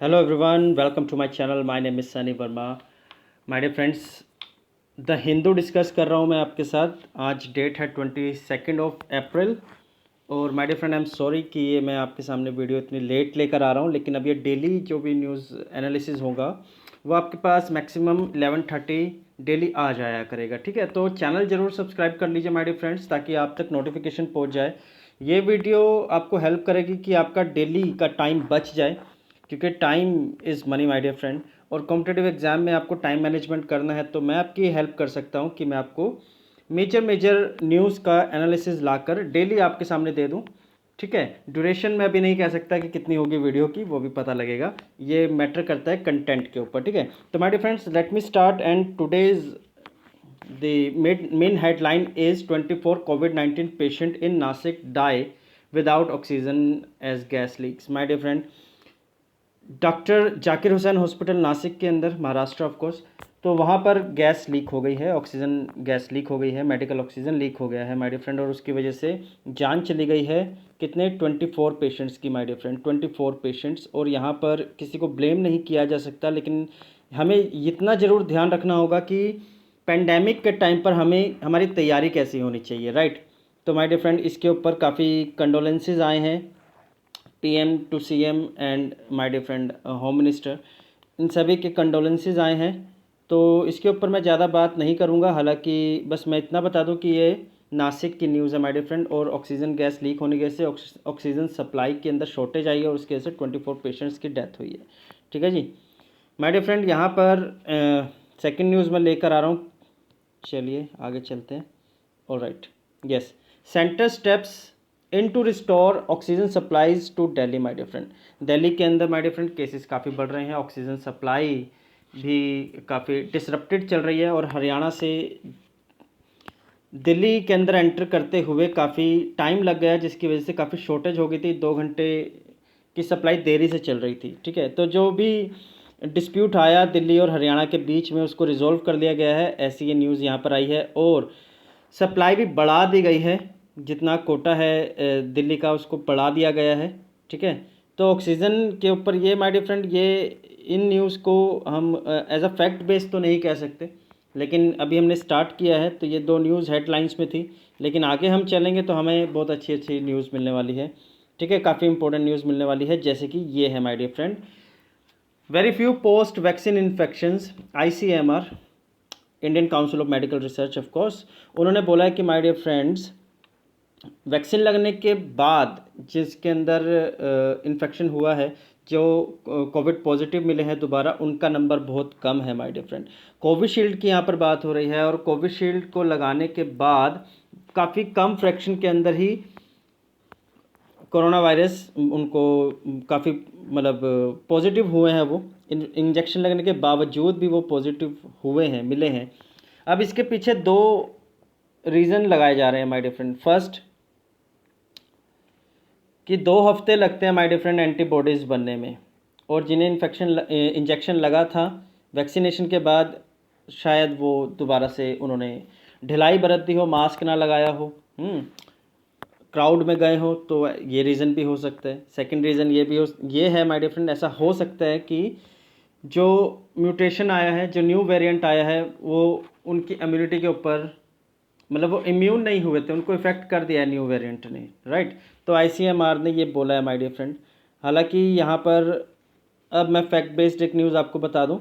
Hello everyone, welcome to my channel. My name is Sunny Verma. My dear friends, the Hindu discuss कर रहा हूँ मैं आपके साथ। आज डेट है 22 अप्रैल और my dear friend I am sorry कि ये मैं आपके सामने वीडियो इतनी लेट लेकर आ रहा हूँ, लेकिन अब ये डेली जो भी न्यूज़ एनालिसिस होगा वो आपके पास मैक्सिमम 11:30 डेली आ जाया करेगा। ठीक है, तो चैनल ज़रूर सब्सक्राइब कर लीजिए माय डियर फ्रेंड्स, ताकि आप तक नोटिफिकेशन पहुँच जाए। ये वीडियो आपको हेल्प करेगी कि आपका डेली का टाइम बच जाए, क्योंकि time is money my dear friend. और कॉम्पिटेटिव एग्ज़ाम में आपको टाइम मैनेजमेंट करना है, तो मैं आपकी हेल्प कर सकता हूँ कि मैं आपको मेजर मेजर न्यूज़ का एनालिसिस लाकर डेली आपके सामने दे दूँ। ठीक है, ड्यूरेशन में अभी नहीं कह सकता कि कितनी होगी वीडियो की, वो भी पता लगेगा। ये मैटर करता है कंटेंट के ऊपर। ठीक है, तो my dear friends, let me start and today's the main headline is 24 COVID-19 patient in Nasik die without oxygen as gas leaks. My dear friend, doctor Zakir Hussain hospital Nashik के अंदर, महाराष्ट्र ऑफ कोर्स, तो वहाँ पर गैस लीक हो गई है, oxygen gas leak हो गई है, मेडिकल ऑक्सीजन लीक हो गया है माय डियर फ्रेंड, और उसकी वजह से जान चली गई है कितने 24 पेशेंट्स की माय डियर फ्रेंड, 24 पेशेंट्स। और यहाँ पर किसी को ब्लेम नहीं किया जा सकता, लेकिन हमें इतना ज़रूर ध्यान रखना होगा कि पेंडेमिक के टाइम पर हमें हमारी तैयारी कैसी होनी चाहिए, राइट। तो माय डियर फ्रेंड, इसके ऊपर काफ़ी कंडोलेंसेज आए हैं PM to CM and my dear friend home minister, इन सभी के कंडोलेंसेज आए हैं। तो इसके ऊपर मैं ज़्यादा बात नहीं करूँगा, हालांकि बस मैं इतना बता दूं कि ये नासिक की न्यूज़ है माय डियर फ्रेंड, और ऑक्सीजन गैस लीक होने की वजह से ऑक्सीजन सप्लाई के अंदर शॉर्टेज आई है, और उसकी वजह से 24 पेशेंट्स की डेथ हुई है। ठीक है जी माय डियर फ्रेंड, यहाँ पर सेकेंड न्यूज़ मैं लेकर आ रहा हूँ। चलिए आगे चलते हैं। Alright, yes, centre steps in to restore oxygen supplies to Delhi my dear friend. Delhi के अंदर माय डियर फ्रेंड केसेस काफ़ी बढ़ रहे हैं, ऑक्सीजन सप्लाई भी काफ़ी डिसरप्टेड चल रही है, और हरियाणा से दिल्ली के अंदर एंटर करते हुए काफ़ी टाइम लग गया, जिसकी वजह से काफ़ी शॉर्टेज हो गई थी, 2 घंटे की सप्लाई देरी से चल रही थी। ठीक है, तो जो भी डिस्प्यूट आया दिल्ली और हरियाणा के बीच में, उसको रिजॉल्व कर लिया गया है, ऐसी ये न्यूज़ यहाँ पर आई है। और सप्लाई भी बढ़ा दी गई है, जितना कोटा है दिल्ली का उसको बढ़ा दिया गया है। ठीक है, तो ऑक्सीजन के ऊपर ये माय डियर फ्रेंड, ये इन न्यूज़ को हम एज अ फैक्ट बेस तो नहीं कह सकते, लेकिन अभी हमने स्टार्ट किया है, तो ये 2 न्यूज़ हेडलाइंस में थी, लेकिन आगे हम चलेंगे तो हमें बहुत अच्छी अच्छी न्यूज़ मिलने वाली है। ठीक है, काफ़ी इंपॉर्टेंट न्यूज़ मिलने वाली है, जैसे कि ये है my dear friend, very few post vaccine infections, ICMR, Indian council of medical research of course, उन्होंने बोला है कि माय डियर फ्रेंड्स, वैक्सीन लगने के बाद जिसके अंदर इन्फेक्शन हुआ है, जो कोविड पॉजिटिव मिले हैं दोबारा, उनका नंबर बहुत कम है माय डियर फ्रेंड। कोविशील्ड की यहाँ पर बात हो रही है, और कोविशील्ड को लगाने के बाद काफ़ी कम फ्रैक्शन के अंदर ही कोरोना वायरस उनको काफ़ी मतलब पॉजिटिव हुए हैं, वो इंजेक्शन लगने के बावजूद भी वो पॉजिटिव हुए हैं, मिले हैं। अब इसके पीछे 2 रीज़न लगाए जा रहे हैं माय डियर फ्रेंड। फर्स्ट, कि 2 हफ्ते लगते हैं माय डियर फ्रेंड एंटीबॉडीज़ बनने में, और जिन्हें इंजेक्शन लगा था वैक्सीनेशन के बाद, शायद वो दोबारा से उन्होंने ढिलाई बरत दी हो, मास्क ना लगाया हो, क्राउड में गए हो, तो ये रीज़न भी हो सकता है। सेकंड रीज़न ये है माय डियर फ्रेंड, ऐसा हो सकता है कि जो म्यूटेशन आया है, जो न्यू वेरिएंट आया है, वो उनकी इम्यूनिटी के ऊपर, मतलब वो इम्यून नहीं हुए थे, उनको इफेक्ट कर दिया है न्यू वेरिएंट ने, राइट। तो आईसीएमआर ने ये बोला है माय डियर फ्रेंड। हालांकि यहाँ पर अब मैं फैक्ट बेस्ड एक न्यूज़ आपको बता दूँ,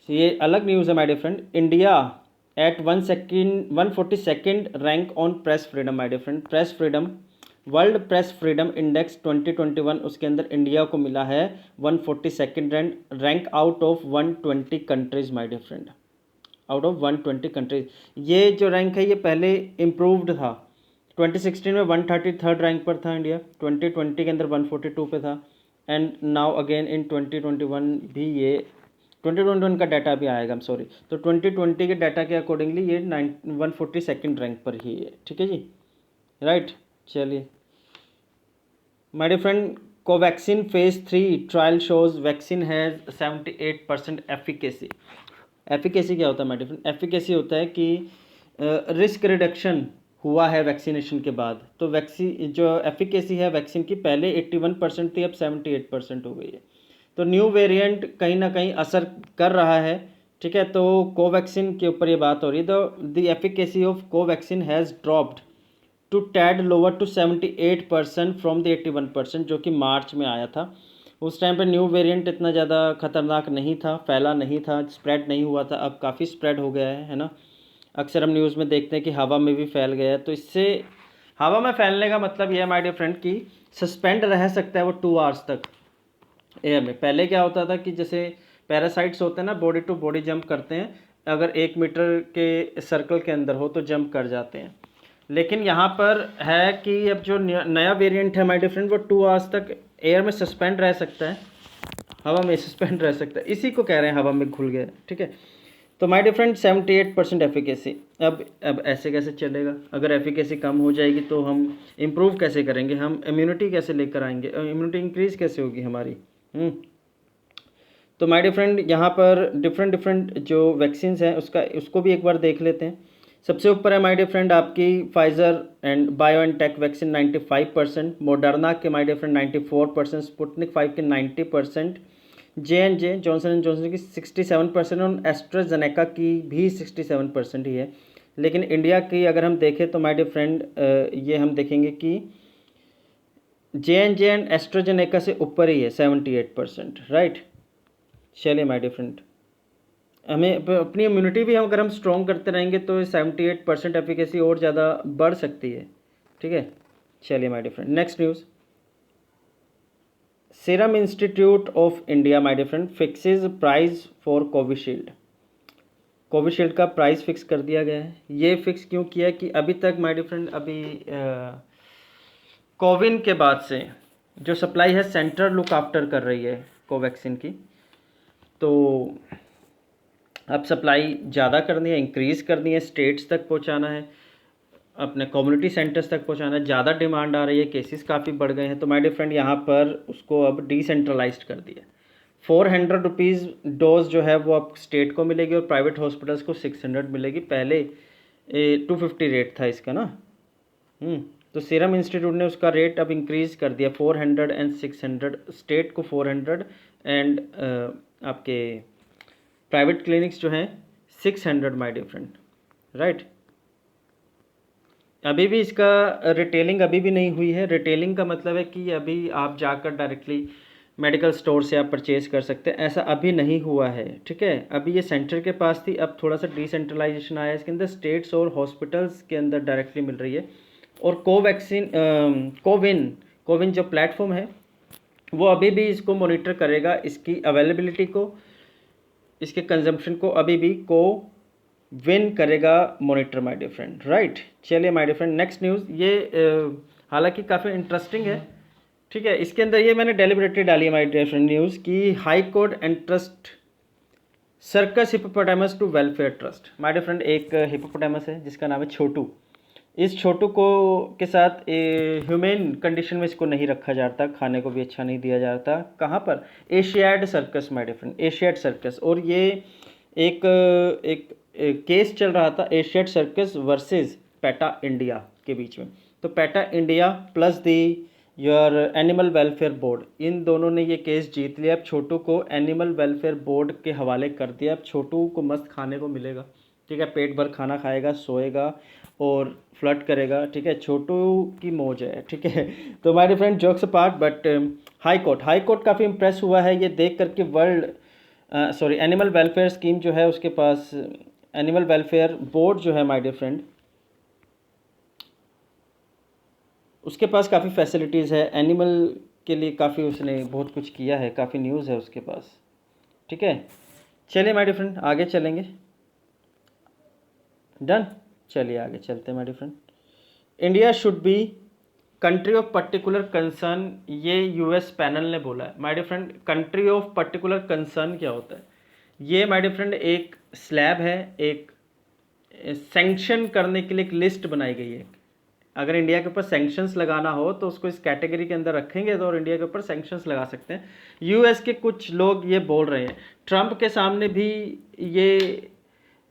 ये अलग न्यूज़ है my dear friend. India at 142nd rank on press freedom my dear friend. Press freedom, world press freedom index 2021, उसके अंदर इंडिया को मिला है 142nd rank out of 120 countries my dear friend, out of 120 countries. ये जो rank है ये पहले इम्प्रूव्ड था, 2016 में 133rd रैंक पर था इंडिया, 2020 के अंदर 142 पे था, एंड नाउ अगेन इन 2021 भी ये 2021 का डाटा भी आएगा, I'm सॉरी, तो 2020 के डाटा के अकॉर्डिंगली ये 142nd रैंक पर ही है। ठीक है जी, राइट। चलिए my dear friend, Covaxin phase 3 trial shows vaccine has 78% efficacy. Efficacy क्या होता है माय डियर फ्रेंड? एफिकेसी होता है कि रिस्क रिडक्शन हुआ है वैक्सीनेशन के बाद। तो जो एफिकेसी है वैक्सीन की पहले 81% थी, अब 78% हो गई है। तो न्यू वेरिएंट कहीं ना कहीं असर कर रहा है, ठीक है। तो कोवैक्सीन के ऊपर ये बात हो रही है। The efficacy of Covaxin has dropped to tad lower to 78% from the 81% जो कि मार्च में आया था। उस टाइम पे न्यू वेरिएंट इतना ज़्यादा खतरनाक नहीं था, फैला नहीं था, स्प्रेड नहीं हुआ था। अब काफ़ी स्प्रेड हो गया है ना। अक्सर हम न्यूज़ में देखते हैं कि हवा में भी फैल गया है। तो इससे हवा में फैलने का मतलब यह है माय डियर फ्रेंड कि सस्पेंड रह सकता है वो 2 आवर्स तक एयर में। पहले क्या होता था कि जैसे पैरासाइट्स होते हैं ना, बॉडी टू बॉडी जंप करते हैं, अगर 1 मीटर के सर्कल के अंदर हो तो जंप कर जाते हैं। लेकिन यहाँ पर है कि अब जो नया वेरिएंट है माय डियर फ्रेंड, वो 2 आवर्स तक एयर में सस्पेंड रह सकता है, हवा में सस्पेंड रह सकता है। इसी को कह रहे हैं हवा में घुल गया, ठीक है। तो माय डियर फ्रेंड 78% एफिकेसी। अब ऐसे कैसे चलेगा? अगर एफिकेसी कम हो जाएगी तो हम इम्प्रूव कैसे करेंगे, हम इम्यूनिटी कैसे लेकर आएंगे, इम्यूनिटी इंक्रीज कैसे होगी हमारी? तो माय डियर फ्रेंड यहाँ पर डिफरेंट जो वैक्सीन हैं उसको भी एक बार देख लेते हैं। सबसे ऊपर है माय डियर फ्रेंड आपकी Pfizer and BioNTech vaccine 95%, Moderna के माय डियर फ्रेंड 94%, स्पुतनिक 5 के 90%, J&J जॉनसन एंड जॉनसन की 67% और एस्ट्राजेनेका की भी 67% ही है। लेकिन इंडिया की अगर हम देखें तो माय डियर फ्रेंड ये हम देखेंगे कि J&J एंड एस्ट्राजेनेका से ऊपर ही है 78%, राइट। चलिए माय डियर फ्रेंड, हमें अपनी इम्यूनिटी भी हम अगर हम स्ट्रॉन्ग करते रहेंगे तो 78% एफिकेसी और ज़्यादा बढ़ सकती है, ठीक है। चलिए my dear friend, next news. Serum institute of India my dear friend fixes price for Covishield. Covishield का प्राइस फिक्स कर दिया गया है। ये फिक्स क्यों किया कि अभी तक माय डियर फ्रेंड अभी कोविन के बाद से जो सप्लाई है सेंट्रल लुक आफ्टर कर रही है कोवैक्सीन की। तो अब सप्लाई ज़्यादा करनी है, इंक्रीज़ करनी है, स्टेट्स तक पहुंचाना है, अपने कम्युनिटी सेंटर्स तक पहुंचाना है। ज़्यादा डिमांड आ रही है, केसेस काफ़ी बढ़ गए हैं। तो माय डियर फ्रेंड यहाँ पर उसको अब डिसेंट्रलाइज्ड कर दिया। 400 रुपीज़ डोज जो है वो अब स्टेट को मिलेगी और प्राइवेट हॉस्पिटल्स को 600 मिलेगी। पहले 250 रेट था इसका ना। तो सीरम इंस्टीट्यूट ने उसका रेट अब इंक्रीज़ कर दिया 400 एंड 600, स्टेट को 400 एंड आपके प्राइवेट क्लिनिक्स जो हैं 600 माय डियर फ्रेंड, राइट। अभी भी इसका रिटेलिंग अभी भी नहीं हुई है। रिटेलिंग का मतलब है कि अभी आप जाकर डायरेक्टली मेडिकल स्टोर से आप परचेज कर सकते हैं, ऐसा अभी नहीं हुआ है, ठीक है। अभी ये सेंटर के पास थी, अब थोड़ा सा डिसेंट्रलाइजेशन आया इसके अंदर, स्टेट्स और हॉस्पिटल्स के अंदर डायरेक्टली मिल रही है। और कोविन जो प्लेटफॉर्म है वो अभी भी इसको मॉनिटर करेगा, इसकी अवेलेबिलिटी को, इसके कंजम्पशन को अभी भी विन करेगा monitor my dear friend, right. चलिए my dear friend, next news. ये हालांकि काफ़ी इंटरेस्टिंग है, ठीक है। इसके अंदर ये मैंने डेलिबरेटली डाली है माय डियर फ्रेंड न्यूज़ की high court and trust circus hippopotamus to welfare trust. My dear friend एक हिप्पोपोटामस है जिसका नाम है छोटू। इस छोटू को के साथ ह्यूमन कंडीशन में इसको नहीं रखा जाता, खाने को भी अच्छा नहीं दिया जाता। कहाँ पर? Asiad circus my dear friend, Asiad circus. और ये एक केस चल रहा था Asiad circus versus PETA India के बीच में। तो PETA India plus the your animal welfare board, इन दोनों ने ये केस जीत लिया। अब छोटू को एनिमल वेलफेयर बोर्ड के हवाले कर दिया। अब छोटू को मस्त खाने को मिलेगा, ठीक है। पेट भर खाना खाएगा, सोएगा और फ्लर्ट करेगा, ठीक है। छोटू की मौज है, ठीक है। तो my dear friend jokes apart, but high court काफ़ी इंप्रेस हुआ है ये देख करके। एनिमल वेलफेयर स्कीम जो है उसके पास, एनिमल वेलफेयर बोर्ड जो है माय डियर फ्रेंड, उसके पास काफ़ी फैसिलिटीज़ है एनिमल के लिए, काफ़ी उसने बहुत कुछ किया है, काफ़ी न्यूज़ है उसके पास, ठीक है। चलिए माय डियर फ्रेंड आगे चलेंगे, डन। चलिए आगे चलते हैं my dear friend. India should be country of particular concern, ये यूएस पैनल ने बोला है। My dear friend country of particular concern क्या होता है? ये माय डियर फ्रेंड एक स्लैब है, एक सैंक्शन करने के लिए एक लिस्ट बनाई गई है। अगर इंडिया के ऊपर सैंक्शंस लगाना हो तो उसको इस कैटेगरी के अंदर रखेंगे तो और इंडिया के ऊपर सैंक्शंस लगा सकते हैं। यूएस के कुछ लोग ये बोल रहे हैं, ट्रंप के सामने भी ये,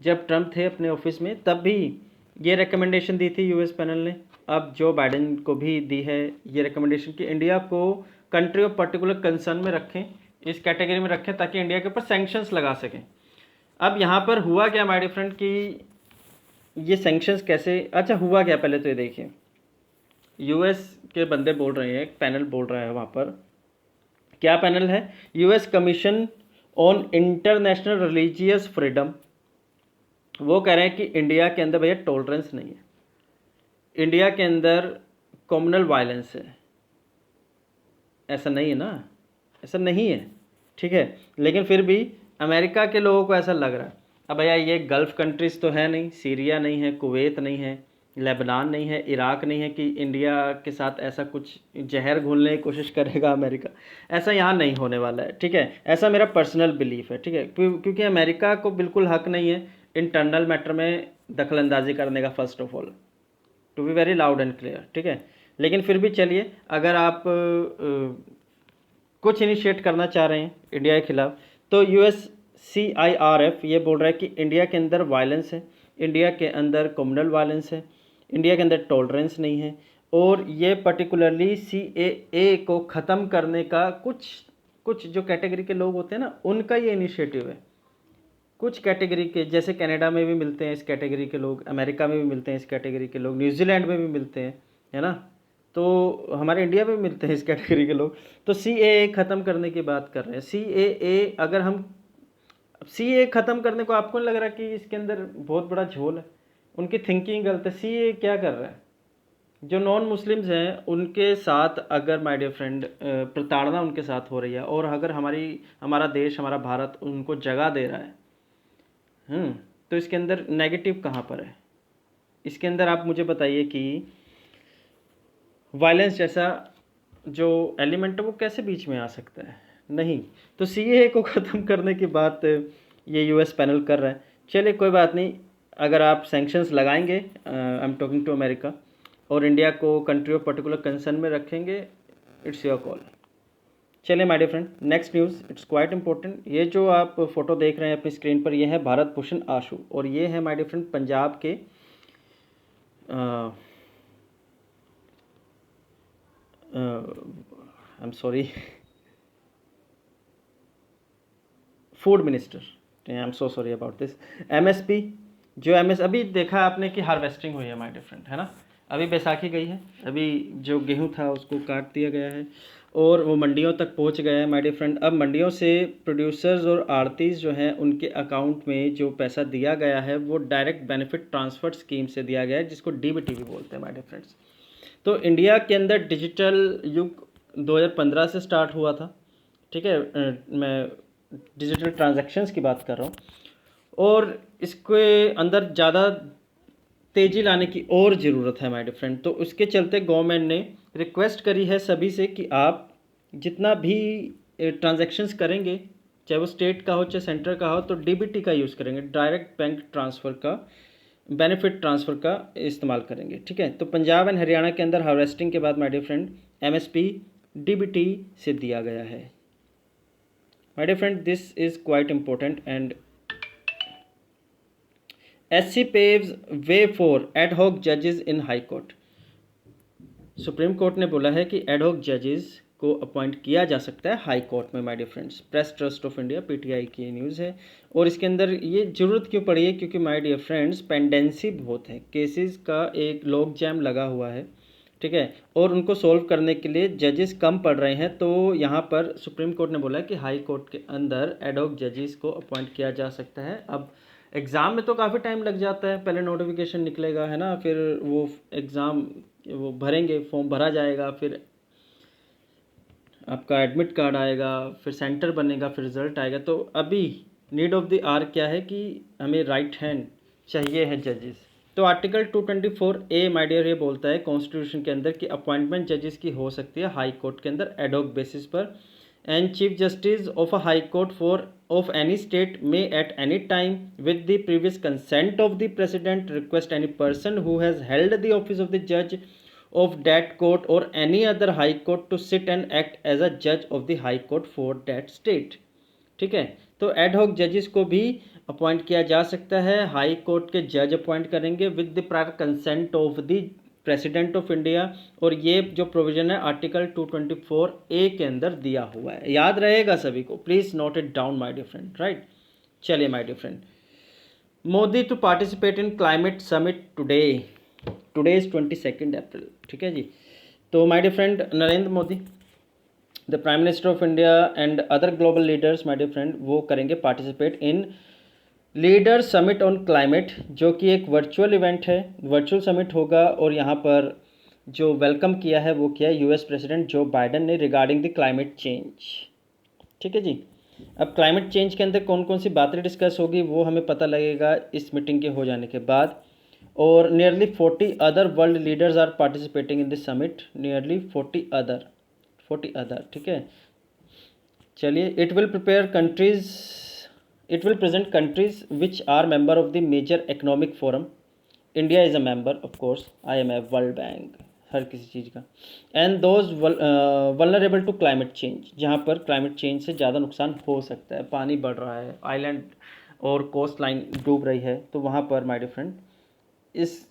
जब ट्रंप थे अपने ऑफिस में तब भी ये रिकमेंडेशन दी थी यूएस पैनल ने, अब जो बाइडेन को भी दी है ये रिकमेंडेशन कि इंडिया को कंट्री ऑफ पर्टिकुलर कंसर्न में रखें, इस कैटेगरी में रखें ताकि इंडिया के ऊपर सैंक्शंस लगा सकें। अब यहाँ पर हुआ क्या माय डियर फ्रेंड कि ये सैंक्शंस कैसे, अच्छा हुआ क्या पहले तो ये देखिए, यूएस के बंदे बोल रहे हैं, एक पैनल बोल रहा है वहाँ पर, क्या पैनल है, US commission on international religious freedom, वो कह रहे हैं कि इंडिया के अंदर भैया टॉलरेंस नहीं है, इंडिया के अंदर कम्युनल वायलेंस है। ऐसा नहीं है ना, ऐसा नहीं है, ठीक है, लेकिन फिर भी अमेरिका के लोगों को ऐसा लग रहा है। अब भैया ये गल्फ़ कंट्रीज़ तो है नहीं, सीरिया नहीं है, कुवैत नहीं है, लेबनान नहीं है, इराक नहीं है कि इंडिया के साथ ऐसा कुछ जहर घोलने की कोशिश करेगा अमेरिका, ऐसा यहाँ नहीं होने वाला है, ठीक है। ऐसा मेरा पर्सनल बिलीफ है, ठीक है, क्योंकि अमेरिका को बिल्कुल हक नहीं है इंटरनल मैटर में दखल अंदाजी करने का, first of all to be very loud and clear, ठीक है। लेकिन फिर भी चलिए, अगर आप कुछ इनिशिएट करना चाह रहे हैं इंडिया के खिलाफ, तो USCIRF ये बोल रहा है कि इंडिया के अंदर वायलेंस है, इंडिया के अंदर कम्युनल वायलेंस है, इंडिया के अंदर टॉलरेंस नहीं है, और ये पर्टिकुलरली CAA को ख़त्म करने का कुछ जो कैटेगरी के लोग होते हैं ना, उनका ये इनिशिएटिव है। कुछ कैटेगरी के, जैसे कनाडा में भी मिलते हैं इस कैटेगरी के लोग, अमेरिका में भी मिलते हैं इस कैटेगरी के लोग, न्यूजीलैंड में भी मिलते हैं, है ना, तो हमारे इंडिया में भी मिलते हैं इस कैटेगरी के लोग। तो CAA ख़त्म करने की बात कर रहे हैं। CAA, अगर हम CAA ख़त्म करने को, आपको नहीं लग रहा कि इसके अंदर बहुत बड़ा झोल है, उनकी थिंकिंग गलत है। CAA क्या कर रहा है, जो नॉन मुस्लिम्स हैं उनके साथ अगर माय डियर फ्रेंड प्रताड़ना उनके साथ हो रही है, और अगर हमारा देश, हमारा भारत उनको जगह दे रहा है, तो इसके अंदर नेगेटिव कहाँ पर है? इसके अंदर आप मुझे बताइए कि वायलेंस जैसा जो एलिमेंट है वो कैसे बीच में आ सकता है? नहीं। तो CAA को ख़त्म करने की बात ये US पैनल कर रहा है। चलिए कोई बात नहीं, अगर आप सैंक्शंस लगाएंगे, I am talking to America, और इंडिया को कंट्री ऑफ पर्टिकुलर कंसर्न में रखेंगे, इट्स योर कॉल। चलिए my dear friend, next news, it's quite important. ये जो आप फोटो देख रहे हैं अपनी स्क्रीन पर, ये है भारत भूषण आशु, और ये है माय डियर फ्रेंड पंजाब के आई am sorry, food minister, I am so sorry about this, MSP, जो अभी देखा आपने कि हार्वेस्टिंग हुई है माय डियर फ्रेंड, है ना, अभी बैसाखी गई है, अभी जो गेहूं था उसको काट दिया गया है और वो मंडियों तक पहुंच गया है माय डियर फ्रेंड। अब मंडियों से प्रोड्यूसर्स और आड़तीस जो हैं उनके अकाउंट में जो पैसा दिया गया है वो डायरेक्ट बेनिफिट ट्रांसफ़र स्कीम से दिया गया है, जिसको DBT भी बोलते हैं माय डियर फ्रेंड्स। तो इंडिया के अंदर डिजिटल युग 2015 से स्टार्ट हुआ था, ठीक है, मैं डिजिटल ट्रांजैक्शंस की बात कर रहा हूँ, और इसके अंदर ज़्यादा तेज़ी लाने की और ज़रूरत है माय डियर फ्रेंड। तो उसके चलते गवर्नमेंट ने रिक्वेस्ट करी है सभी से कि आप जितना भी ट्रांजैक्शंस करेंगे, चाहे वो स्टेट का हो चाहे सेंटर का हो, तो DBT का यूज़ करेंगे, डायरेक्ट बैंक ट्रांसफ़र का, बेनिफिट ट्रांसफ़र का इस्तेमाल करेंगे, ठीक है। तो पंजाब एंड हरियाणा के अंदर हार्वेस्टिंग के बाद my dear friend MSP DBT से दिया गया है my dear friend. This is quite important and SC paves way for ad hoc जजेस in high court. Supreme court ने बोला है कि एडहॉक जजेस को अपॉइंट किया जा सकता है हाई कोर्ट में my dear friends. Press trust of India PTI की न्यूज़ है, और इसके अंदर ये ज़रूरत क्यों पड़ी है, क्योंकि माय डियर फ्रेंड्स पेंडेंसी बहुत है, केसेस का एक लॉग जैम लगा हुआ है, ठीक है, और उनको सॉल्व करने के लिए जजेस कम पड़ रहे हैं। तो यहाँ पर सुप्रीम कोर्ट ने बोला है कि हाई कोर्ट के अंदर एडहॉक जजेस को अपॉइंट किया जा सकता है। अब एग्ज़ाम में तो काफ़ी टाइम लग जाता है, पहले नोटिफिकेशन निकलेगा, है ना, फिर वो एग्ज़ाम वो भरेंगे, फॉर्म भरा जाएगा, फिर आपका एडमिट कार्ड आएगा, फिर सेंटर बनेगा, फिर रिज़ल्ट आएगा। तो अभी नीड ऑफ द आवर क्या है कि हमें राइट हैंड चाहिए है जजेस। तो आर्टिकल 224A माय डियर ये बोलता है कॉन्स्टिट्यूशन के अंदर कि अपॉइंटमेंट जजेस की हो सकती है हाई कोर्ट के अंदर एडहॉक बेसिस पर, and chief justice of a high court for of any state may at any time with the previous consent of the president request any person who has held the office of the जज of that court or any other high court to sit and act as a judge of the high court for that state। ठीक है। तो ad hoc जजेस को भी appoint किया जा सकता है, हाई कोर्ट के जज अपॉइंट करेंगे with the prior consent of the president of India. और ये जो प्रोविजन है आर्टिकल 224A के अंदर दिया हुआ है, याद रहेगा सभी को, please note it down my dear friend, right. चलिए my dear friend, Modi to participate in climate summit today, today is 22 April, ठीक है जी। तो my dear friend, Narendra Modi the prime minister of India and other global leaders my dear friend, वो करेंगे participate in leader summit on climate, जो कि एक virtual event है, वर्चुअल समिट होगा। और यहाँ पर जो वेलकम किया है वो किया है यूएस प्रेसिडेंट जो बाइडन ने रिगार्डिंग द क्लाइमेट चेंज, ठीक है जी। अब क्लाइमेट चेंज के अंदर कौन कौन सी बातें डिस्कस होगी वो हमें पता लगेगा इस मीटिंग के हो जाने के बाद। और nearly 40 other world leaders are participating in this summit, nearly 40 other, ठीक है। चलिए, it will present countries which are member of the major economic forum, India is a member of course, IMF, world bank, हर किसी चीज़ का। And those vulnerable to climate change, जहाँ पर climate change से ज़्यादा नुकसान हो सकता है, पानी बढ़ रहा है, आइलैंड और कोस्ट लाइन डूब रही है, तो वहाँ पर माय डियर फ्रेंड इस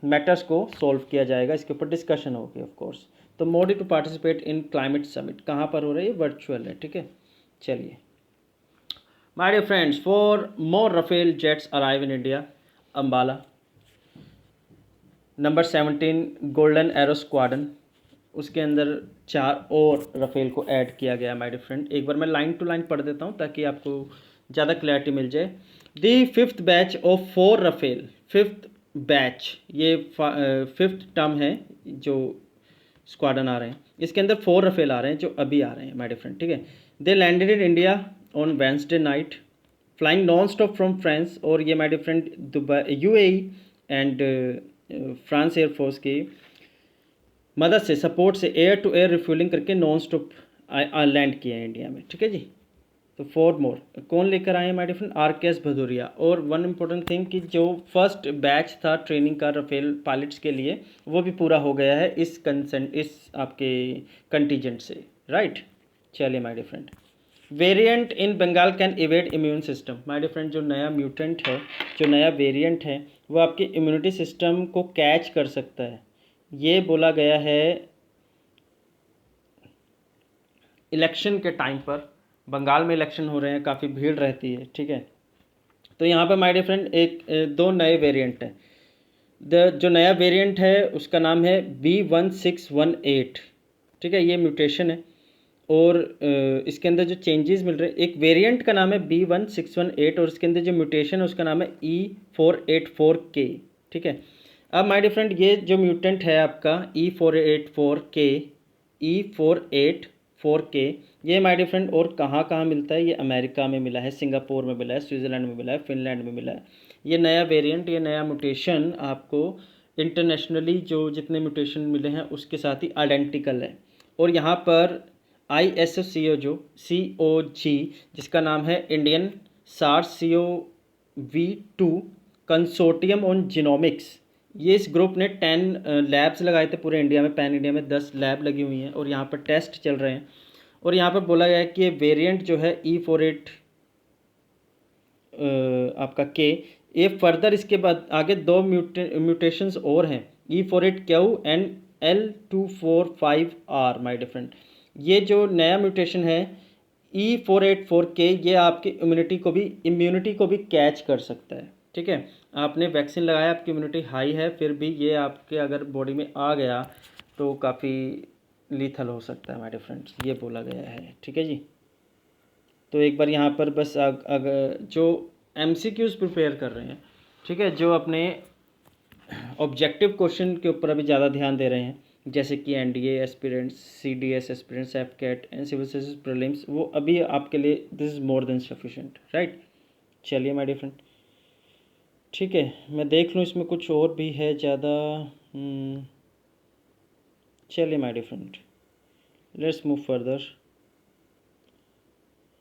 मैटर्स को सॉल्व किया जाएगा, इसके ऊपर डिस्कशन होगी ऑफ कोर्स। तो Modi to participate in climate summit कहाँ पर हो रही है, वर्चुअल है, ठीक है। चलिए my dear friends, four more Rafale jets arrive in India, Ambala. Number 17 golden arrow squadron, उसके अंदर 4 और राफेल को ऐड किया गया माय डियर फ्रेंड। एक बार मैं लाइन टू लाइन पढ़ देता हूँ ताकि आपको ज़्यादा क्लैरिटी मिल जाए। The 5th batch of 4 Rafale, 5th batch, ये 5th टर्म है जो स्क्वाडन आ रहे हैं, इसके अंदर 4 राफेल आ रहे हैं जो अभी आ रहे हैं माय डियर फ्रेंड, ठीक है। They landed in India on Wednesday night, flying non stop from France. और ये my dear friend Dubai, UAE and France air force की मदद से, सपोर्ट से एयर टू एयर रिफ्यूलिंग करके नॉन स्टॉप लैंड किए हैं इंडिया में, ठीक है जी। तो 4 मोर कौन लेकर आए हैं my dear friend, RKS Bhadauria. और वन इम्पोर्टेंट थिंग कि जो फर्स्ट बैच था ट्रेनिंग का राफेल पायलट्स के लिए, वो भी पूरा हो गया है इस आपके कंटीजेंट से, राइट। चलिए my dear friend, variant in Bengal can evade immune system, my dear friend जो नया म्यूटेंट है, जो नया वेरिएंट है, वो आपके इम्यूनिटी सिस्टम को कैच कर सकता है, ये बोला गया है इलेक्शन के टाइम पर। बंगाल में इलेक्शन हो रहे हैं, काफ़ी भीड़ रहती है, ठीक है। तो यहाँ पर माय डियर फ्रेंड दो नए वेरिएंट हैं। जो नया वेरिएंट है उसका नाम है B1618, ठीक है, ये म्यूटेशन है। और इसके अंदर जो चेंजेस मिल रहे हैं, एक वेरिएंट का नाम है B1618 और इसके अंदर जो म्यूटेशन है उसका नाम है E484K, ठीक है। अब माय डियर फ्रेंड ये जो म्यूटेंट है आपका E484K, ये माय डियर फ्रेंड और कहाँ कहाँ मिलता है, ये अमेरिका में मिला है, सिंगापुर में मिला है, स्विट्ज़रलैंड में मिला है, फिनलैंड में मिला है। ये नया वेरिएंट, ये नया म्यूटेशन आपको इंटरनेशनली जो जितने म्यूटेशन मिले हैं उसके साथ ही आइडेंटिकल है। और यहाँ पर ISO जो COG, जिसका नाम है Indian SARS-CoV-2 consortium on genomics, ये इस ग्रुप ने 10 लैब्स लगाए थे पूरे इंडिया में, पैन इंडिया में 10 लैब लगी हुई हैं और यहाँ पर टेस्ट चल रहे हैं। और यहाँ पर बोला गया है कि ये वेरिएंट जो है E48 आपका के, ये फर्दर इसके बाद आगे 2 म्यूटेशंस और हैं, E48Q and L245R my dear friend. ये जो नया म्यूटेशन है E484K, ये आपकी इम्यूनिटी को भी कैच कर सकता है, ठीक है। आपने वैक्सीन लगाया, आपकी इम्यूनिटी हाई है, फिर भी ये आपके अगर बॉडी में आ गया तो काफ़ी लीथल हो सकता है माय डियर फ्रेंड्स, ये बोला गया है, ठीक है जी। तो एक बार यहाँ पर बस अगर जो MCQs प्रिपेयर कर रहे हैं, ठीक है, जो अपने ऑब्जेक्टिव क्वेश्चन के ऊपर अभी ज़्यादा ध्यान दे रहे हैं, जैसे कि NDA aspirants, CDS aspirants, FCAT and civil services prelims, वो अभी आपके लिए this is more than sufficient, right. चलिए माय डियर फ्रेंड, ठीक है, मैं देख लूँ इसमें कुछ और भी है ज़्यादा। चलिए my dear friend, let's move further.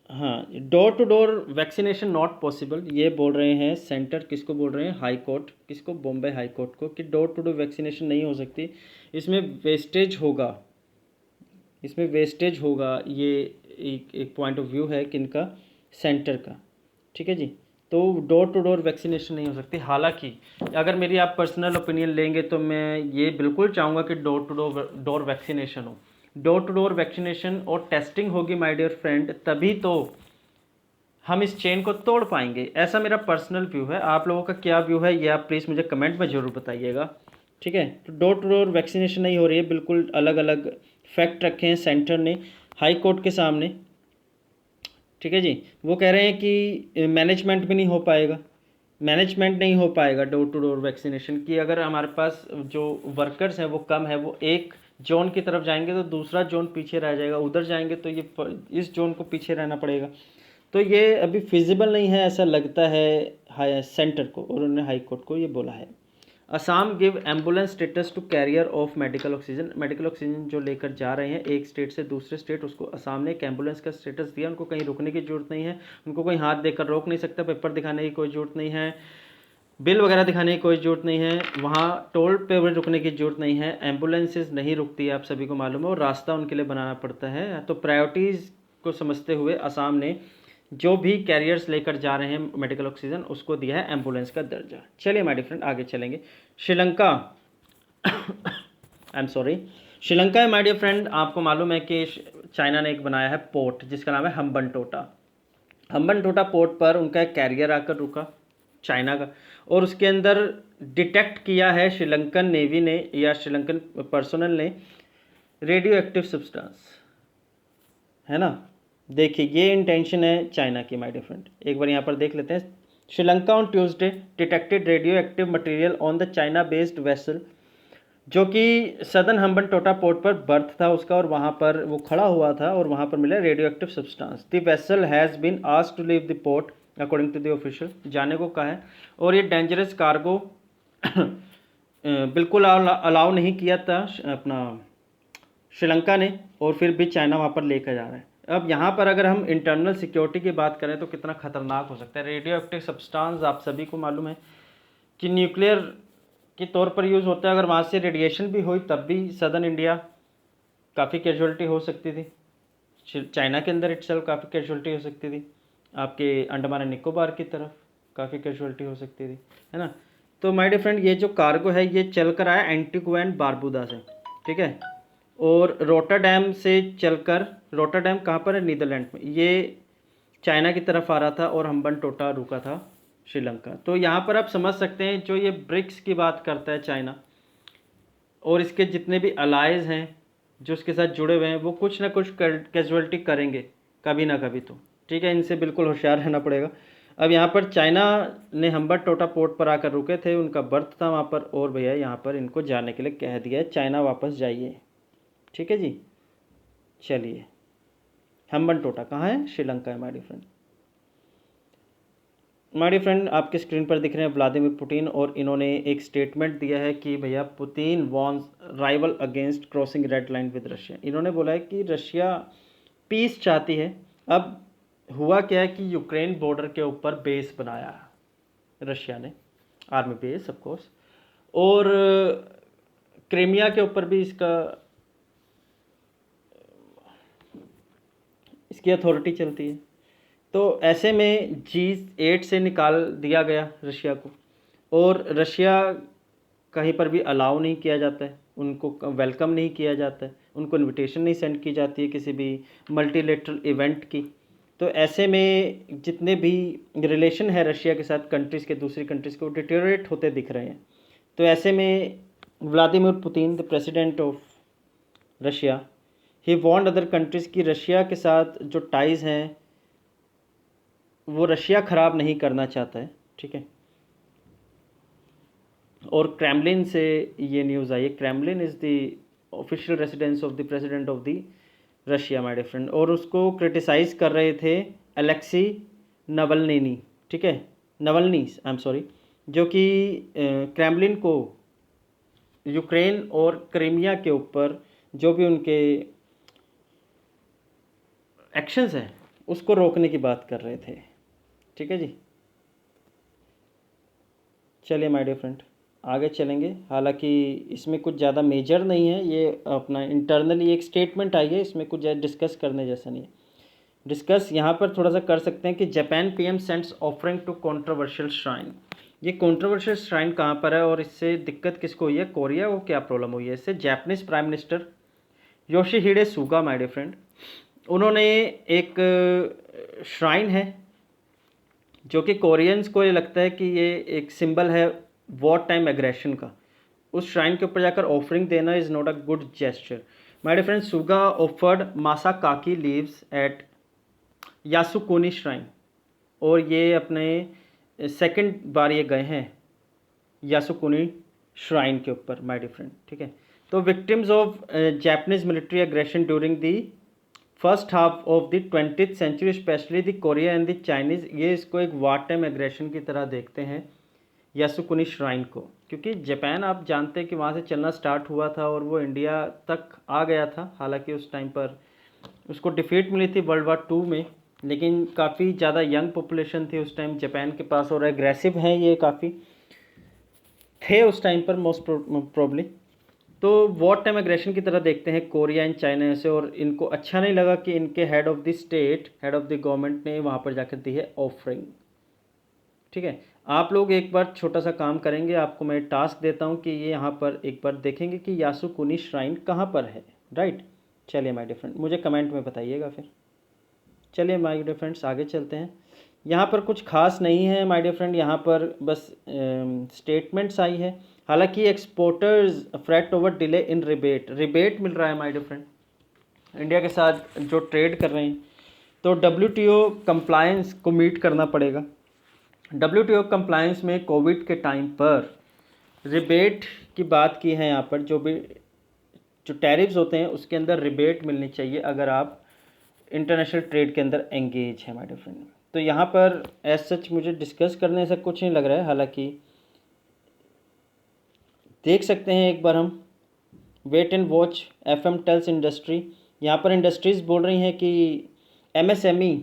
हाँ, door to door vaccination not possible, ये बोल रहे हैं सेंटर, किसको बोल रहे हैं, हाई कोर्ट, किसको, बॉम्बे हाई कोर्ट को, कि डोर टू डोर वैक्सीनेशन नहीं हो सकती, इसमें वेस्टेज होगा, ये एक पॉइंट ऑफ व्यू है किनका, सेंटर का, ठीक है जी। तो डोर टू डोर वैक्सीनेशन नहीं हो सकती। हालांकि अगर मेरी आप पर्सनल ओपिनियन लेंगे तो मैं ये बिल्कुल चाहूँगा कि डोर टू डोर वैक्सीनेशन हो। डोर टू डोर वैक्सीनेशन और टेस्टिंग होगी माय डियर फ्रेंड, तभी तो हम इस चेन को तोड़ पाएंगे। ऐसा मेरा पर्सनल व्यू है। आप लोगों का क्या व्यू है ये आप प्लीज़ मुझे कमेंट में ज़रूर बताइएगा, ठीक है। तो डोर टू डोर वैक्सीनेशन नहीं हो रही है, बिल्कुल अलग अलग फैक्ट रखे हैं सेंटर ने हाई कोर्ट के सामने, ठीक है जी। वो कह रहे हैं कि मैनेजमेंट भी नहीं हो पाएगा, मैनेजमेंट नहीं हो पाएगा डोर टू डोर वैक्सीनेशन की। अगर हमारे पास जो वर्कर्स हैं वो कम है, वो एक जोन की तरफ जाएंगे तो दूसरा जोन पीछे रह जाएगा, उधर जाएंगे तो ये इस जोन को पीछे रहना पड़ेगा। तो ये अभी फिजिबल नहीं है ऐसा लगता है हाई सेंटर को, और उन्होंने हाई कोर्ट को ये बोला है। Assam give ambulance status to carrier of medical oxygen. Medical oxygen जो लेकर जा रहे हैं एक स्टेट से दूसरे स्टेट, उसको असम ने एक एम्बुलेंस का स्टेटस दिया। उनको कहीं रुकने की ज़रूरत नहीं है, उनको कोई हाथ देकर रोक नहीं सकता, पेपर दिखाने की कोई ज़रूरत नहीं है, बिल वगैरह दिखाने की कोई ज़रूरत नहीं है, वहाँ टोल पे भी रुकने की ज़रूरत नहीं है। एम्बुलेंसेज नहीं रुकती है, आप सभी को मालूम है, और रास्ता उनके लिए बनाना पड़ता है। तो प्रायोरिटीज़ को समझते हुए असम ने जो भी कैरियर्स लेकर जा रहे हैं मेडिकल ऑक्सीजन उसको दिया है एम्बुलेंस का दर्जा। चलिए माय डियर फ्रेंड आगे चलेंगे। श्रीलंका आई एम सॉरी, श्रीलंका है माय डियर फ्रेंड। आपको मालूम है कि चाइना ने एक बनाया है पोर्ट जिसका नाम है हम्बनटोटा। हम्बनटोटा पोर्ट पर उनका एक कैरियर आकर रुका चाइना का, और उसके अंदर डिटेक्ट किया है श्रीलंकन नेवी ने या श्रीलंकन पर्सनल ने रेडियो एक्टिव सब्सटेंस, है ना। देखिए ये इंटेंशन है चाइना की माय डियर फ्रेंड। एक बार यहाँ पर देख लेते हैं। Sri Lanka on Tuesday detected radio active material on the China based vessel, जो कि सदर्न हम्बनटोटा पोर्ट पर बर्थ था उसका, और वहाँ पर वो खड़ा हुआ था और वहाँ पर मिला radioactive substance. The vessel has been asked to leave the port according to the official, जाने को कहा है। और ये डेंजरस कार्गो बिल्कुल अलाउ नहीं किया था अपना श्रीलंका ने, और फिर भी चाइना वहाँ पर लेकर जा रहा है। अब यहाँ पर अगर हम इंटरनल सिक्योरिटी की बात करें तो कितना खतरनाक हो सकता है। रेडियो एक्टिव सब्सटेंस आप सभी को मालूम है कि न्यूक्लियर के तौर पर यूज़ होता है। अगर वहाँ से रेडिएशन भी हुई तब भी सदर्न इंडिया काफ़ी कैजुअलिटी हो सकती थी, चाइना के अंदर इटसेल्फ काफ़ी कैजुअलिटी हो सकती थी, आपके अंडमान एंड निकोबार की तरफ काफ़ी कैजुअलिटी हो सकती थी, है ना। तो माय डियर फ्रेंड ये जो कार्गो है ये चल कर आया एंटीगुआ एंड बारबुदा से, ठीक है, और रोटरडैम से चलकर, रोटरडैम कहाँ पर है, नीदरलैंड में, ये चाइना की तरफ आ रहा था और हम्बनटोटा रुका था श्रीलंका। तो यहाँ पर आप समझ सकते हैं जो ये ब्रिक्स की बात करता है चाइना, और इसके जितने भी अलाइज हैं जो इसके साथ जुड़े हुए हैं वो कुछ ना कुछ कैजुअलिटी करेंगे कभी ना कभी, तो ठीक है, इनसे बिल्कुल होशियार रहना पड़ेगा। अब यहाँ पर चाइना ने हम्बनटोटा पोर्ट पर आकर रुके थे, उनका बर्थ था वहाँ पर, और भैया यहाँ पर इनको जाने के लिए कह दिया है चाइना वापस जाइए, ठीक है जी। चलिए हम्बनटोटा कहाँ है, श्रीलंका है my dear friend. My dear friend आपके स्क्रीन पर दिख रहे हैं व्लादिमीर पुतिन, और इन्होंने एक स्टेटमेंट दिया है कि भैया Putin warns rival against crossing red line with Russia. इन्होंने बोला है कि रशिया पीस चाहती है। अब हुआ क्या है कि यूक्रेन बॉर्डर के ऊपर बेस बनाया रशिया ने, आर्मी बेस ऑफ कोर्स, और क्रीमिया के ऊपर भी इसकी अथॉरिटी चलती है। तो ऐसे में G8 से निकाल दिया गया रशिया को, और रशिया कहीं पर भी अलाउ नहीं किया जाता है, उनको वेलकम नहीं किया जाता है, उनको इनविटेशन नहीं सेंड की जाती है किसी भी मल्टीलेटरल इवेंट की। तो ऐसे में जितने भी रिलेशन है रशिया के साथ कंट्रीज़ के, दूसरी कंट्रीज़ को डिटेरियोरेट होते दिख रहे हैं। तो ऐसे में Vladimir Putin the president of Russia he want other countries की रशिया के साथ जो टाइज़ हैं वो रशिया ख़राब नहीं करना चाहता है, ठीक है। और क्रेमलिन से ये न्यूज़ आई है, Kremlin is the official residence of the president of the Russia my dear friend, और उसको क्रिटिसाइज़ कर रहे थे अलेक्सी नवलनी, ठीक है, नवलनी आई एम सॉरी, जो कि क्रेमलिन को यूक्रेन और क्रीमिया के ऊपर जो भी उनके एक्शंस हैं उसको रोकने की बात कर रहे थे, ठीक है जी। चलिए माय डियर फ्रेंड आगे चलेंगे। हालांकि इसमें कुछ ज़्यादा मेजर नहीं है, ये अपना इंटरनली एक स्टेटमेंट आई है, इसमें कुछ ज़्यादा डिस्कस करने जैसा नहीं है। डिस्कस यहाँ पर थोड़ा सा कर सकते हैं कि Japan PM sends offering to controversial shrine. ये कंट्रोवर्शियल श्राइन कहाँ पर है और इससे दिक्कत किसको हुई है? कोरिया को क्या प्रॉब्लम हुई है इससे? Japanese prime minister Yoshihide Suga my dear friend, उन्होंने एक श्राइन है जो कि कोरियंस को ये लगता है कि ये एक सिंबल है वॉर टाइम एग्रेशन का, उस श्राइन के ऊपर जाकर ऑफरिंग देना is not a good gesture. My dear friend, Suga offered masakaki leaves eight Yasukuni shrine, और ये अपने सेकंड बार ये गए हैं यासुकुनी श्राइन के ऊपर माय डियर फ्रेंड, ठीक है। तो victims of Japanese military aggression during the first half of the 20th century especially the Korea and the Chinese, ये इसको एक वार टाइम एग्रेशन की तरह देखते हैं यासुकुनी श्राइन को, क्योंकि जापान आप जानते हैं कि वहाँ से चलना स्टार्ट हुआ था और वो इंडिया तक आ गया था। हालांकि उस टाइम पर उसको डिफीट मिली थी वर्ल्ड वार 2 में, लेकिन काफ़ी ज़्यादा यंग पॉपुलेशन थी उस टाइम जापान के पास और एग्रेसिव हैं ये काफ़ी थे उस टाइम पर मोस्ट प्रोबली। तो वॉर टाइम एग्रेशन की तरह देखते हैं कोरिया एंड चाइना से, और इनको अच्छा नहीं लगा कि इनके head of the state, head of the government ने वहाँ पर जाकर दी है ऑफरिंग, ठीक है। आप लोग एक बार छोटा सा काम करेंगे, आपको मैं टास्क देता हूँ कि ये यहाँ पर एक बार देखेंगे कि यासुकुनी श्राइन कहाँ पर है, राइट। चलिए माय डियर फ्रेंड, मुझे कमेंट में बताइएगा फिर। चलिए माय डियर फ्रेंड्स, आगे चलते हैं। यहाँ पर कुछ खास नहीं है माय डियर फ्रेंड, यहाँ पर बस स्टेटमेंट्स आई है। हालांकि exporters freight over delay in rebate मिल रहा है माय डियर फ्रेंड इंडिया के साथ जो ट्रेड कर रहे हैं, तो WTO कंप्लायंस को मीट करना पड़ेगा। WTO कंप्लायंस में कोविड के टाइम पर रिबेट की बात की है। यहाँ पर जो टैरिफ्स होते हैं उसके अंदर रिबेट मिलनी चाहिए अगर आप इंटरनेशनल ट्रेड के अंदर एंगेज है माय डियर फ्रेंड। तो यहाँ पर एज सच मुझे डिस्कस करने से कुछ नहीं लग रहा है, हालांकि देख सकते हैं एक बार हम। Wait and watch, FM tells industry, यहाँ पर इंडस्ट्रीज़ बोल रही हैं कि MSME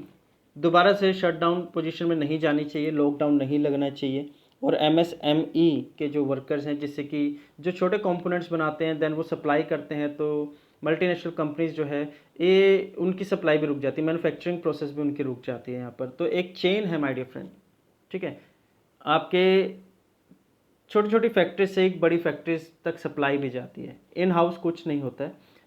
दोबारा से शटडाउन पोजीशन में नहीं जानी चाहिए, लॉकडाउन नहीं लगना चाहिए, और MSME के जो वर्कर्स हैं, जिससे कि जो छोटे कंपोनेंट्स बनाते हैं देन वो सप्लाई करते हैं, तो मल्टीनेशनल कंपनीज जो है ये उनकी सप्लाई भी रुक जाती है, मैन्युफैक्चरिंग प्रोसेस भी उनकी रुक जाती है यहाँ पर। तो एक चेन है माय डियर फ्रेंड, ठीक है। आपके छोटी छोटी फैक्ट्री से एक बड़ी फैक्ट्रीज तक सप्लाई भी जाती है, इन हाउस कुछ नहीं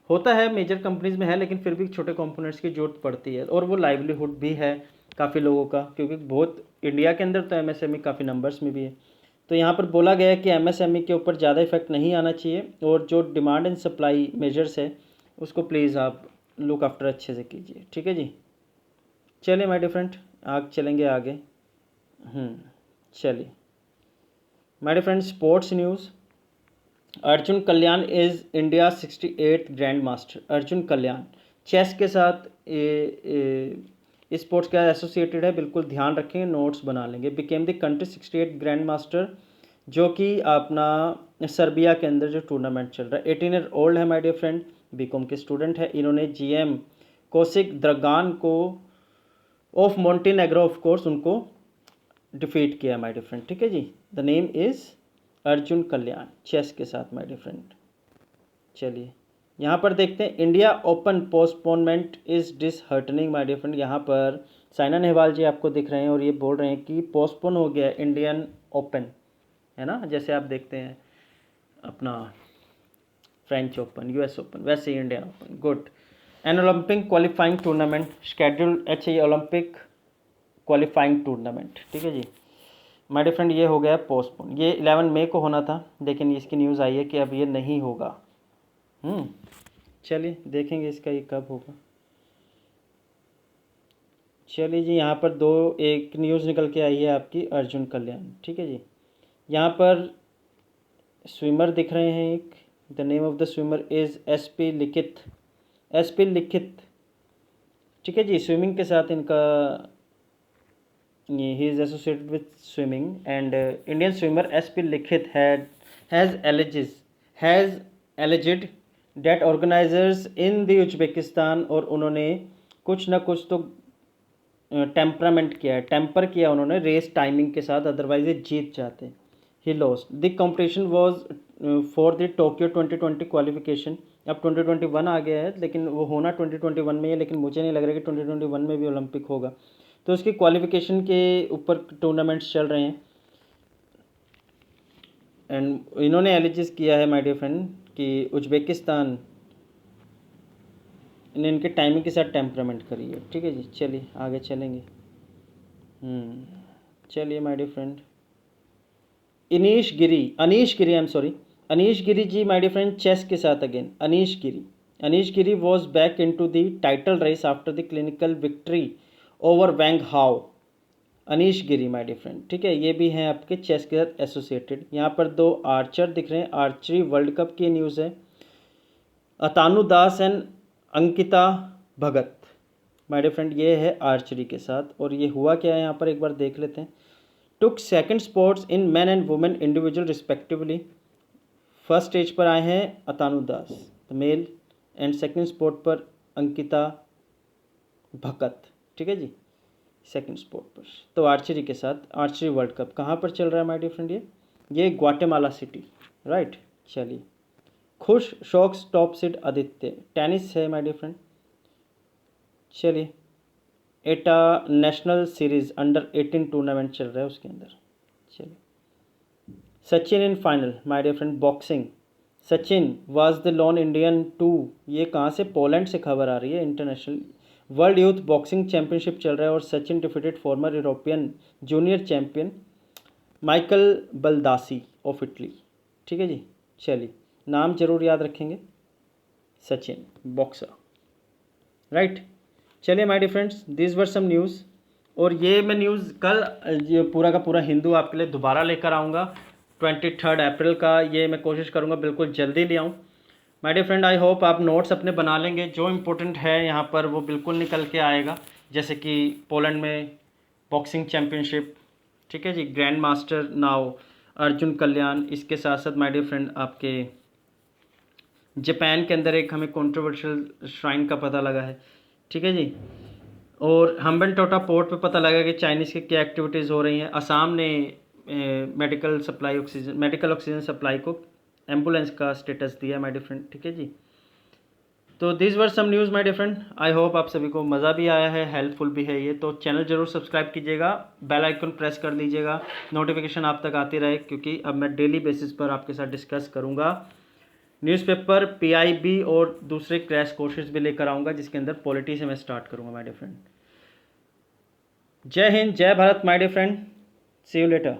होता है मेजर कंपनीज में है, लेकिन फिर भी छोटे कंपोनेंट्स की जरूरत पड़ती है, और वो लाइवलीहुड भी है काफ़ी लोगों का, क्योंकि बहुत इंडिया के अंदर तो MSME काफ़ी नंबर्स में भी है। तो यहाँ पर बोला गया है कि MSME के ऊपर ज़्यादा इफेक्ट नहीं आना चाहिए, और जो डिमांड एंड सप्लाई मेजर्स है उसको प्लीज़ आप लुक आफ्टर अच्छे से कीजिए, ठीक है जी। चलिए माय डियर फ्रेंड, आगे चलेंगे आगे। चलिए my dear friend, sports news. Arjun Kalyan is India 68th grandmaster. Arjun Kalyan chess के साथ इस स्पोर्ट्स का एसोसिएटेड है, बिल्कुल ध्यान रखेंगे, नोट्स बना लेंगे। Became the country 68th grand master, जो कि अपना सर्बिया के अंदर जो टूर्नामेंट चल रहा है। 18 ईयर ओल्ड है माय डियर फ्रेंड, बीकॉम के स्टूडेंट है। इन्होंने GM कोसिक द्रगान को ऑफ मोंटेनेग्रो ऑफ कोर्स उनको डिफीट किया माय डियर फ्रेंड, ठीक है जी। The name is Arjun Kalyan, chess के साथ माय डियर फ्रेंड। चलिए यहाँ पर देखते हैं, India open postponement is disheartening my dear friend. यहाँ पर साइना नेहवाल जी आपको दिख रहे हैं और ये बोल रहे हैं कि पोस्टपोन हो गया इंडियन ओपन, है ना, जैसे आप देखते हैं अपना फ्रेंच ओपन, US ओपन, वैसे ही Indian open. Good. An Olympic qualifying tournament scheduled, HI Olympic qualifying tournament, ठीक है जी माय डियर फ्रेंड। ये हो गया पोस्टपोन, ये 11 मई को होना था, लेकिन इसकी न्यूज़ आई है कि अब ये नहीं होगा। चलिए देखेंगे इसका ये कब होगा। चलिए जी, यहाँ पर एक न्यूज़ निकल के आई है आपकी अर्जुन कल्याण, ठीक है जी। यहाँ पर स्विमर दिख रहे हैं एक, the name of the swimmer is SP लिखित, SP लिखित, ठीक है जी। स्विमिंग के साथ इनका he is associated with swimming, and Indian swimmer SP Likhit has alleged that organizers in the Uzbekistan, और उन्होंने कुछ ना कुछ तो टेम्पर किया उन्होंने रेस टाइमिंग के साथ, अदरवाइज ये जीत जाते। He lost the competition was for the Tokyo 2020 qualification, अब 2021 आ गया है, लेकिन वो होना 2021 में है, लेकिन मुझे नहीं लग रहा कि 2021 में भी ओलंपिक होगा। तो उसकी क्वालिफिकेशन के ऊपर टूर्नामेंट्स चल रहे हैं, एंड इन्होंने एलिजिस किया है माय डियर फ्रेंड कि उज्बेकिस्तान ने इनके टाइमिंग के साथ टेम्परामेंट करी है। ठीक है जी, चलिए आगे चलेंगे। चलिए my dear friend, Anish Giri, I am sorry, Anish Giri ji my dear friend, chess के साथ again Anish Giri was back in to the title race after the clinical victory over Wang Hao. Anish Giri my dear friend, ठीक है, ये भी हैं आपके चेस के साथ एसोसिएटेड। यहाँ पर दो आर्चर दिख रहे हैं, आर्चरी वर्ल्ड कप की न्यूज़ है। Atanu Das and Ankita Bhagat my dear friend, ये है आर्चरी के साथ। और ये हुआ क्या है यहाँ पर एक बार देख लेते हैं। Took second spots in man and women individual respectively. First stage पर आए हैं Atanu Das male, and second spot पर अंकिता भगत, ठीक है जी, सेकंड स्पॉट पर। तो आर्चरी के साथ आर्चरी वर्ल्ड कप कहाँ पर चल रहा है माय डियर फ्रेंड, ये ग्वाटेमाला सिटी, राइट। चलिए, खुश शौक्स टॉप सीड आदित्य, टेनिस है माय डियर फ्रेंड। चलिए, एटा नेशनल सीरीज अंडर 18 टूर्नामेंट चल रहा है उसके अंदर। चलिए, Sachin in final my dear friend, boxing. Sachin was the lone Indian to, ये कहाँ से, पोलैंड से खबर आ रही है। International world youth boxing championship चल रहा है और Sachin defeated former European junior champion Michael Baldassi of Italy, ठीक है जी। चलिए, नाम जरूर याद रखेंगे, सचिन बॉक्सर, राइट। चलिए my dear friends, this were some news. और ये मैं न्यूज़ कल ये पूरा का पूरा हिंदू आपके लिए दोबारा लेकर आऊँगा 23 अप्रैल का। ये मैं कोशिश करूँगा बिल्कुल जल्दी ले आऊँ my dear friend. I hope आप नोट्स अपने बना लेंगे, जो इम्पोर्टेंट है यहाँ पर वो बिल्कुल निकल के आएगा। जैसे कि पोलैंड में बॉक्सिंग चैम्पियनशिप, ठीक है जी, ग्रैंड मास्टर नाउ अर्जुन कल्याण। इसके साथ साथ माय डियर फ्रेंड आपके जापान के अंदर एक हमें कंट्रोवर्शियल श्राइन का पता लगा है, ठीक है जी। और हम्बन टोटा पोर्ट पे पता लगा कि चाइनीज़ की क्या एक्टिविटीज़ हो रही हैं। असम ने मेडिकल ऑक्सीजन सप्लाई को एम्बुलेंस का स्टेटस दिया माय डियर फ्रेंड, ठीक है जी। तो this were some news my dear friend. I hope आप सभी को मज़ा भी आया है, हेल्पफुल भी है ये। तो चैनल ज़रूर सब्सक्राइब कीजिएगा, बेल आइकन प्रेस कर लीजिएगा, नोटिफिकेशन आप तक आती रहे, क्योंकि अब मैं डेली बेसिस पर आपके साथ डिस्कस करूँगा न्यूज़पेपर, पीआईबी और दूसरे क्रैश कोर्सेज भी लेकर आऊँगा, जिसके अंदर पॉलिटी से मैं स्टार्ट करूँगा माय डियर फ्रेंड। जय हिंद, जय Bharat my dear friend, see you letter.